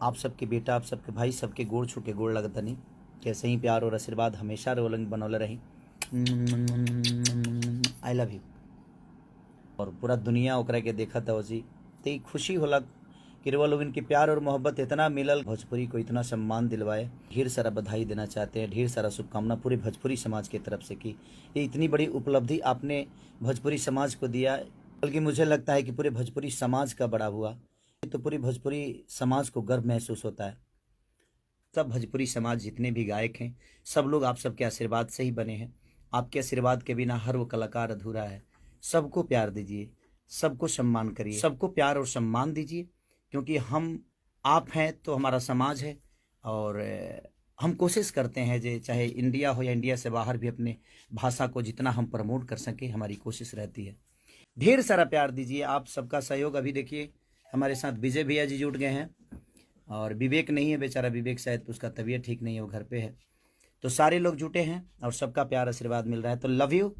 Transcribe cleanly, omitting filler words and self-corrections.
आप सबके बेटा, आप सबके भाई, सबके गोड़ छू के गोड़ लगतनी कैसे ही प्यार और आशीर्वाद हमेशा रोलन बनौले रही। I love you. और पूरा दुनिया ओकरा के देखत है जी, तो ई खुशी होला कि रउआ लोगन के प्यार और मोहब्बत इतना मिलल, भोजपुरी को इतना सम्मान दिलवाए। ढेर सारा बधाई देना चाहते हैं, ढेर सारा शुभकामना पूरे भोजपुरी समाज की तरफ से कि ये इतनी बड़ी उपलब्धि आपने भोजपुरी समाज को दिया। बल्कि मुझे लगता है कि पूरे भोजपुरी समाज का बड़ा हुआ तो पूरी भोजपुरी समाज को गर्व महसूस होता है। सब भोजपुरी समाज जितने भी गायक हैं, सब लोग आप सबके आशीर्वाद से ही बने हैं। आपके आशीर्वाद के बिना हर वो कलाकार अधूरा है। सबको प्यार दीजिए, सबको सम्मान करिए, सबको प्यार और सम्मान दीजिए, क्योंकि हम आप हैं तो हमारा समाज है। और हम कोशिश करते हैं जे चाहे इंडिया हो या इंडिया से बाहर भी अपने भाषा को जितना हम प्रमोट कर सकें, हमारी कोशिश रहती है। ढेर सारा प्यार दीजिए, आप सबका सहयोग। अभी देखिए हमारे साथ विजय भैया जी जुट गए हैं और विवेक नहीं है बेचारा, विवेक शायद उसका तबीयत ठीक नहीं है, वो घर पे है। तो सारे लोग जुटे हैं और सबका प्यार आशीर्वाद मिल रहा है। तो लव यू।